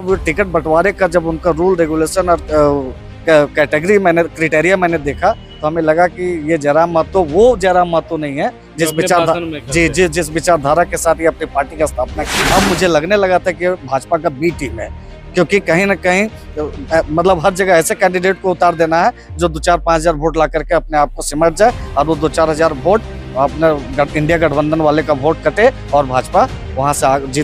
जब टिकट बंटवारे का जब उनका रूल रेगुलेशन और कैटेगरी क्राइटेरिया मैंने देखा तो हमें लगा कि ये जयराम महतो वो जयराम महतो नहीं है जिस जिस विचारधारा के साथ ये अपनी पार्टी का स्थापना की। अब मुझे लगने लगा था कि भाजपा का बी टीम है, क्योंकि कहीं ना कहीं मतलब हर जगह ऐसे कैंडिडेट को उतार देना है जो 2-4-5 हजार वोट ला करके अपने आप को सिमट जाए और वो 2-4 हजार वोट अपने इंडिया गठबंधन वाले का वोट कटे और भाजपा वहां से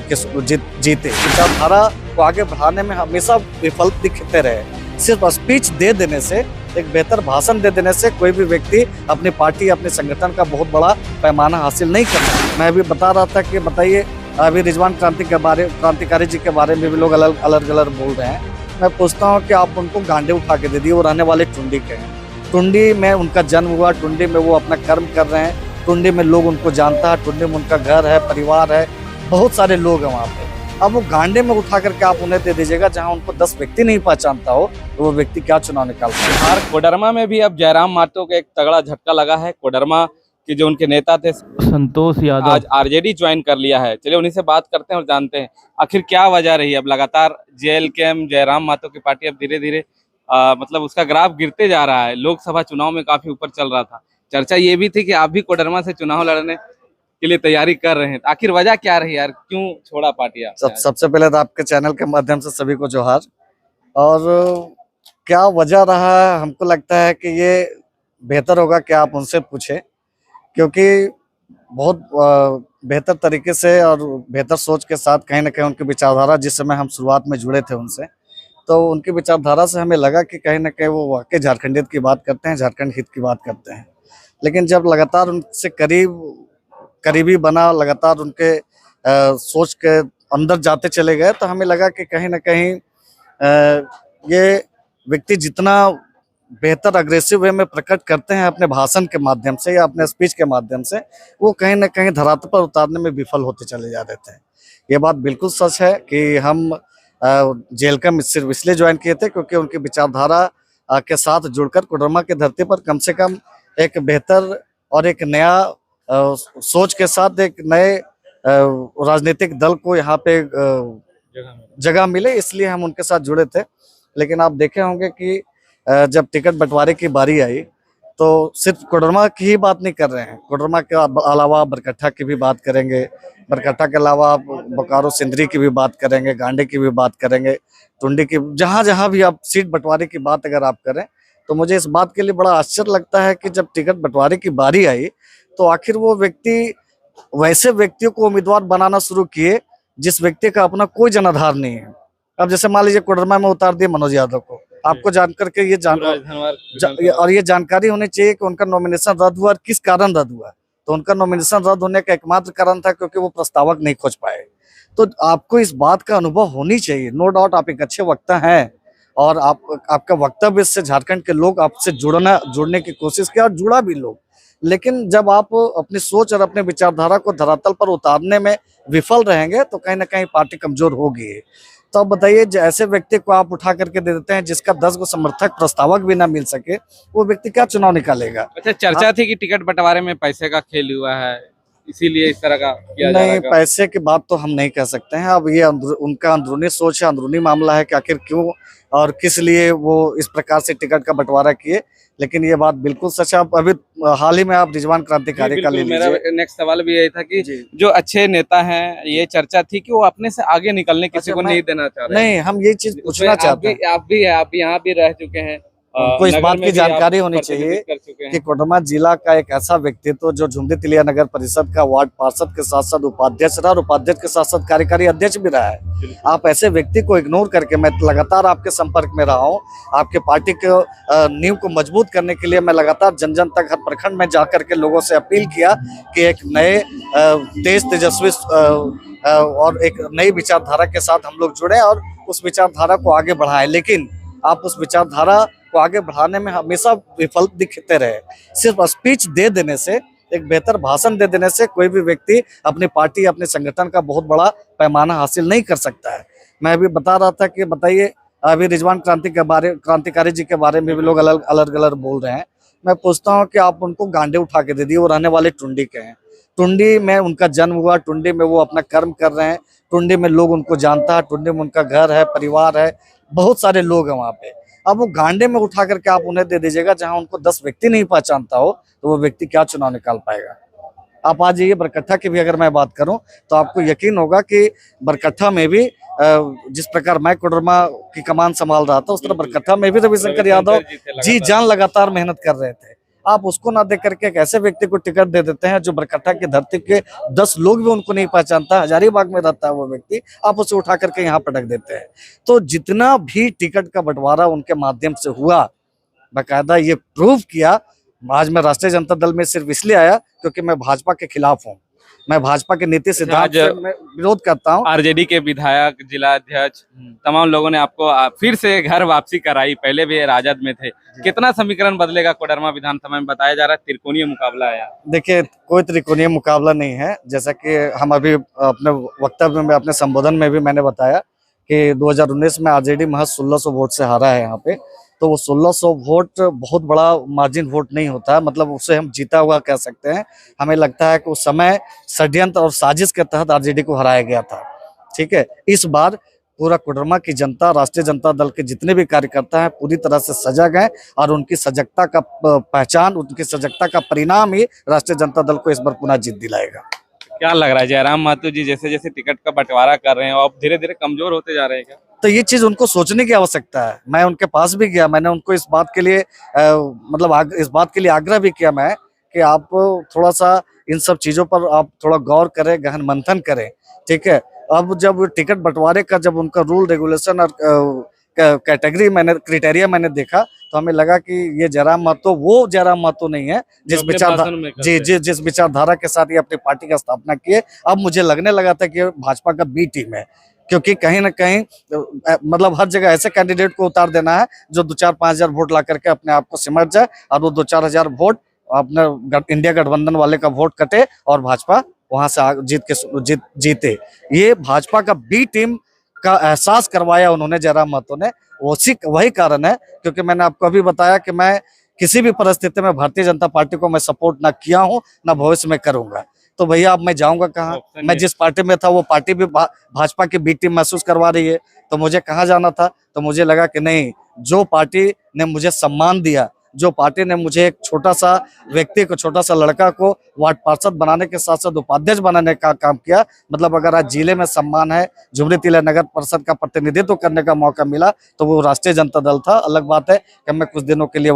जीते। विचारधारा को आगे बढ़ाने में हमेशा विफल दिखते रहे। सिर्फ स्पीच दे देने से, एक बेहतर भाषण दे देने से कोई भी व्यक्ति अपनी पार्टी अपने संगठन का बहुत बड़ा पैमाना हासिल नहीं करता। मैं अभी बता रहा था कि बताइए अभी रिजवान क्रांतिकारी जी के बारे में भी लोग अलग बोल रहे हैं। मैं पूछता हूँ कि आप उनको गांडे उठा के दे दिए, वो रहने वाले टुंडी के हैं। टुंडी में उनका जन्म हुआ, टुंडी में वो अपना कर्म कर रहे हैं, टुंडी में लोग उनको जानता है, टुंडी में उनका घर है, परिवार है, बहुत सारे लोग हैं वहाँ पे। अब वो गांडे में उठा करके आप उन्हें दे दीजिएगा जहाँ उनको 10 व्यक्ति नहीं पहचानता हो, तो वो व्यक्ति क्या चुनाव निकालता है। बिहार कोडरमा में भी अब जयराम महतो को एक तगड़ा झटका लगा है। कोडरमा के जो उनके नेता थे संतोष यादव आज आरजेडी ज्वाइन कर लिया है। चलिए उन्हीं से बात करते हैं और जानते हैं आखिर क्या वजह रही है। अब लगातार JLK जयराम महतो की पार्टी अब धीरे धीरे मतलब उसका ग्राफ गिरते जा रहा है। लोकसभा चुनाव में काफी ऊपर चल रहा था। चर्चा ये भी थी कि आप भी कोडरमा से चुनाव लड़ने के लिए तैयारी कर रहे हैं, आखिर वजह क्या रही यार, क्यों छोड़ा पार्टी? सबसे पहले तो आपके चैनल के माध्यम से सभी को जोहार। और क्या वजह रहा है, हमको लगता है कि ये बेहतर होगा कि आप उनसे पूछें, क्योंकि बहुत बेहतर तरीके से और बेहतर सोच के साथ कहीं ना कहीं उनकी विचारधारा, जिस समय हम शुरुआत में जुड़े थे उनसे, तो उनकी विचारधारा से हमें लगा कि कहीं ना कहीं वो वाकई झारखंडियत की बात करते हैं, झारखंड हित की बात करते हैं। लेकिन जब लगातार उनसे करीबी बना, लगातार उनके सोच के अंदर जाते चले गए, तो हमें लगा कि कहीं ना कहीं ये व्यक्ति जितना बेहतर अग्रेसिव वे में प्रकट करते हैं अपने भाषण के माध्यम से या अपने स्पीच के माध्यम से, वो कहीं ना कहीं धरातल पर उतारने में विफल होते चले जा रहे थे। ये बात बिल्कुल सच है कि हम JLK सिर्फ इसलिए ज्वाइन किए थे क्योंकि उनकी विचारधारा के साथ जुड़कर कोडरमा की धरती पर कम से कम एक बेहतर और एक नया सोच के साथ एक नए राजनीतिक दल को यहाँ पे जगह मिले, इसलिए हम उनके साथ जुड़े थे। लेकिन आप देखे होंगे कि जब टिकट बंटवारे की बारी आई तो सिर्फ कोडरमा की ही बात नहीं कर रहे हैं, कोडरमा के अलावा बरकट्ठा की भी बात करेंगे, बरकट्ठा के अलावा बोकारो सिंदरी की भी बात करेंगे, गांडे की भी बात करेंगे, टुंडी की, जहां भी आप सीट बंटवारे की बात अगर आप करें, तो मुझे इस बात के लिए बड़ा आश्चर्य लगता है कि जब टिकट बंटवारे की बारी आई तो आखिर वो व्यक्ति वैसे व्यक्तियों को उम्मीदवार बनाना शुरू किए जिस व्यक्ति का अपना कोई जनाधार नहीं है। अब जैसे मान लीजिए कोडरमा में उतार दिए मनोज यादव को, आपको जानकर के और ये जानकारी होनी चाहिए कि उनका नॉमिनेशन रद्द हुआ और किस कारण रद्द हुआ। तो उनका नॉमिनेशन रद्द होने का एकमात्र कारण था क्योंकि वो प्रस्तावक नहीं खोज पाए। तो आपको इस बात का अनुभव होनी चाहिए। नो डाउट आप एक अच्छे वक्ता हैं और आपका वक्तव्य से झारखंड के लोग आपसे जुड़ने की कोशिश किया और जुड़ा भी लोग। लेकिन जब आप अपनी सोच और अपने विचारधारा को धरातल पर उतारने में विफल रहेंगे तो कहीं ना कहीं पार्टी कमजोर होगी। तो अब बताइए, ऐसे व्यक्ति को आप उठा करके दे देते हैं जिसका 10 को समर्थक प्रस्तावक भी ना मिल सके, वो व्यक्ति क्या चुनाव निकालेगा? अच्छा, चर्चा थी कि टिकट बंटवारे में पैसे का खेल हुआ है, इसीलिए इस तरह का किया जा रहा है। नहीं, पैसे की बात तो हम नहीं कह सकते हैं। अब ये उनका अंदरूनी सोच है, अंदरूनी मामला है कि आखिर क्यों और किस लिए वो इस प्रकार से टिकट का बंटवारा किए। लेकिन ये बात बिल्कुल सच है। अभी हाल ही में आप रिजवान क्रांतिकारी का ले लीजिए। मेरा नेक्स्ट सवाल भी यही था कि जो अच्छे नेता हैं, ये चर्चा थी कि वो अपने से आगे निकलने किसी को नहीं देना चाह रहे। नहीं, हम ये चीज पूछना चाहते हैं। आप यहाँ भी रह चुके हैं, उनको इस बात की जानकारी होनी चाहिए कि कोडरमा जिला का एक ऐसा व्यक्तित्व जो झुमरी तिलिया नगर परिषद का वार्ड पार्षद के साथ साथ उपाध्यक्ष रहा और उपाध्यक्ष के साथ साथ कार्यकारी अध्यक्ष भी रहा है। आप ऐसे व्यक्ति को इग्नोर करके, मैं लगातार आपके संपर्क में रहा हूँ, आपके पार्टी के नींव को मजबूत करने के लिए मैं लगातार जन जन तक हर प्रखंड में जाकर के लोगों से अपील किया कि एक नए तेज तेजस्वी और एक नई विचारधारा के साथ हम लोग जुड़े और उस विचारधारा को आगे बढ़ाएं। लेकिन आप उस विचारधारा को आगे बढ़ाने में हमेशा विफल दिखते रहे। सिर्फ स्पीच दे देने से, एक बेहतर भाषण दे देने से कोई भी व्यक्ति अपनी पार्टी अपने संगठन का बहुत बड़ा पैमाना हासिल नहीं कर सकता है। मैं अभी बता रहा था कि बताइए अभी रिजवान क्रांतिकारी जी के बारे में भी लोग अलग बोल रहे हैं। मैं पूछता हूँ कि आप उनको गांडे उठा के दे दिए, वो रहने वाले टुंडी के हैं। टुंडी में उनका जन्म हुआ, टुंडी में वो अपना कर्म कर रहे हैं, टुंडी में लोग उनको जानता है, टुंडी में उनका घर है, परिवार है, बहुत सारे लोग हैं वहाँ पे। अब वो गांडे में उठा करके आप उन्हें दे दीजिएगा, जहाँ उनको 10 व्यक्ति नहीं पहचानता हो, तो वो व्यक्ति क्या चुनाव निकाल पाएगा। आप आ जाइए बरकट्ठा की भी अगर मैं बात करूं तो आपको यकीन होगा कि बरकट्ठा में भी जिस प्रकार मैं कोडरमा की कमान संभाल रहा था, उस तरह बरकट्ठा में भी रविशंकर यादव जी जान लगातार मेहनत कर रहे थे। आप उसको ना देख करके एक ऐसे व्यक्ति को टिकट दे देते हैं जो बरकट्ठा की धरती के 10 लोग भी उनको नहीं पहचानता, हजारीबाग में रहता है वो व्यक्ति, आप उसे उठा करके यहाँ पटक देते हैं। तो जितना भी टिकट का बंटवारा उनके माध्यम से हुआ, बाकायदा ये प्रूव किया। आज मैं राष्ट्रीय जनता दल में सिर्फ इसलिए आया क्योंकि मैं भाजपा के खिलाफ हूँ, मैं भाजपा के नीति सिद्धांत से मैं विरोध करता हूँ। आरजेडी के विधायक, जिला अध्यक्ष, तमाम लोगों ने आपको फिर से घर वापसी कराई, पहले भी राजद में थे। कितना समीकरण बदलेगा कोडरमा विधानसभा में? बताया जा रहा है त्रिकोणीय मुकाबला है। देखिए, कोई त्रिकोणीय मुकाबला नहीं है। जैसा कि हम अभी अपने वक्तव्य में, अपने संबोधन में भी मैंने बताया कि 2019 में आरजेडी महज 1600 वोट से हारा है यहाँ पे। तो वो 1600 वोट बहुत बड़ा मार्जिन वोट नहीं होता है, मतलब उसे हम जीता हुआ कह सकते हैं। हमें लगता है कि उस समय षड्यंत्र और साजिश के तहत आरजेडी को हराया गया था। ठीक है, इस बार पूरा कोडरमा की जनता, राष्ट्रीय जनता दल के जितने भी कार्यकर्ता हैं, पूरी तरह से सजग हैं और उनकी सजगता का पहचान, उनकी सजगता का परिणाम ही राष्ट्रीय जनता दल को इस बार पुनः जीत दिलाएगा। क्या लग रहा है जयराम महतो जी जैसे जैसे टिकट का बंटवारा कर रहे हैं और धीरे धीरे कमजोर होते जा रहे हैं क्या? तो ये चीज उनको सोचने की आवश्यकता है। मैं उनके पास भी गया, मैंने उनको इस बात के लिए इस बात के लिए आग्रह भी किया मैं कि आप थोड़ा सा इन सब चीजों पर आप थोड़ा गौर करें, गहन मंथन करें। ठीक है, अब जब टिकट बंटवारे का जब उनका रूल रेगुलेशन और कैटेगरी क्राइटेरिया मैंने देखा, तो हमें लगा कि ये जयराम महतो वो जयराम महतो नहीं है जिस विचारधारा के साथ ये अपनी पार्टी का स्थापना किए। अब मुझे लगने लगा था कि भाजपा का बी टीम है, क्योंकि कहीं ना कहीं मतलब हर जगह ऐसे कैंडिडेट को उतार देना है जो 2-4-5 हजार वोट ला करके अपने आप को सिमट जाए और वो 2-4 हजार वोट अपने इंडिया गठबंधन वाले का वोट कटे और भाजपा वहां से जीते। ये भाजपा का बी टीम का एहसास करवाया उन्होंने, जयराम महतो ने। वही कारण है, क्योंकि मैंने आपको अभी बताया कि मैं किसी भी परिस्थिति में भारतीय जनता पार्टी को मैं सपोर्ट ना किया हूं, ना भविष्य में करूंगा। तो भैया अब मैं जाऊंगा कहाँ? मैं जिस पार्टी में था वो पार्टी भी भाजपा की बी टीम महसूस करवा रही है, तो मुझे कहाँ जाना था? तो मुझे लगा कि नहीं, जो पार्टी ने मुझे सम्मान दिया, जो पार्टी ने मुझे एक छोटा सा व्यक्ति को, छोटा सा लड़का को वार्ड पार्षद बनाने के साथ साथ उपाध्यक्ष बनाने का काम किया, मतलब अगर आज जिले में सम्मान है, झुमरी तिलय नगर परिषद का प्रतिनिधित्व करने का मौका मिला, तो वो राष्ट्रीय जनता दल था। अलग बात है कि मैं कुछ दिनों के लिए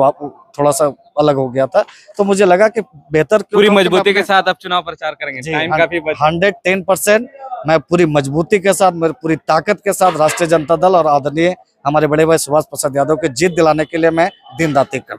थोड़ा सा अलग हो गया था, तो मुझे लगा कि बेहतर पूरी मजबूती के साथ अब चुनाव प्रचार करेंगे। टाइम काफी 110% मैं पूरी मजबूती के साथ, मेरी पूरी ताकत के साथ राष्ट्रीय जनता दल और आदरणीय हमारे बड़े भाई सुभाष प्रसाद यादव के जीत दिलाने के लिए मैं दिन रात एक कर